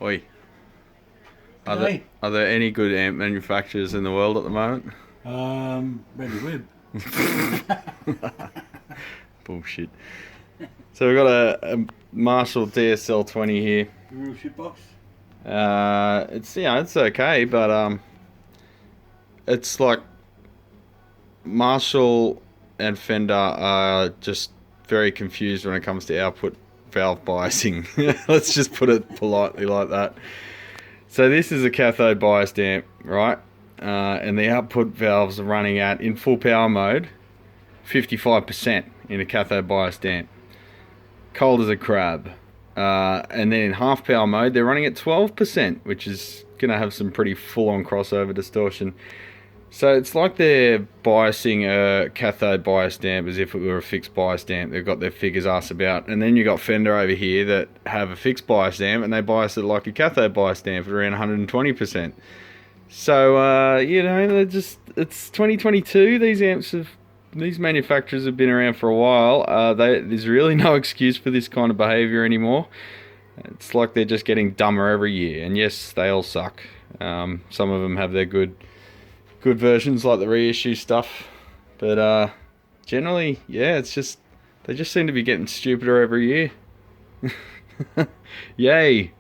Oi. Hey, Are there any good amp manufacturers in the world at the moment? Maybe Wib. Bullshit. So we've got a Marshall DSL 20 here. Real shitbox. It's okay, but it's like Marshall and Fender are just very confused when it comes to output valve biasing. Let's just put it politely like that. So this is a cathode biased amp, right? And the output valves are running at, in full power mode, 55% in a cathode biased amp. Cold as a crab. And then in half power mode, they're running at 12%, which is going to have some pretty full on crossover distortion. So it's like they're biasing a cathode biased amp as if it were a fixed biased amp. They've got their figures ass about. And then you got Fender over here that have a fixed biased amp and they bias it like a cathode biased amp at around 120%. So, it's 2022. These manufacturers have been around for a while. There's really no excuse for this kind of behavior anymore. It's like they're just getting dumber every year. And yes, they all suck. Some of them have their good versions like the reissue stuff, but generally, yeah, they just seem to be getting stupider every year. Yay.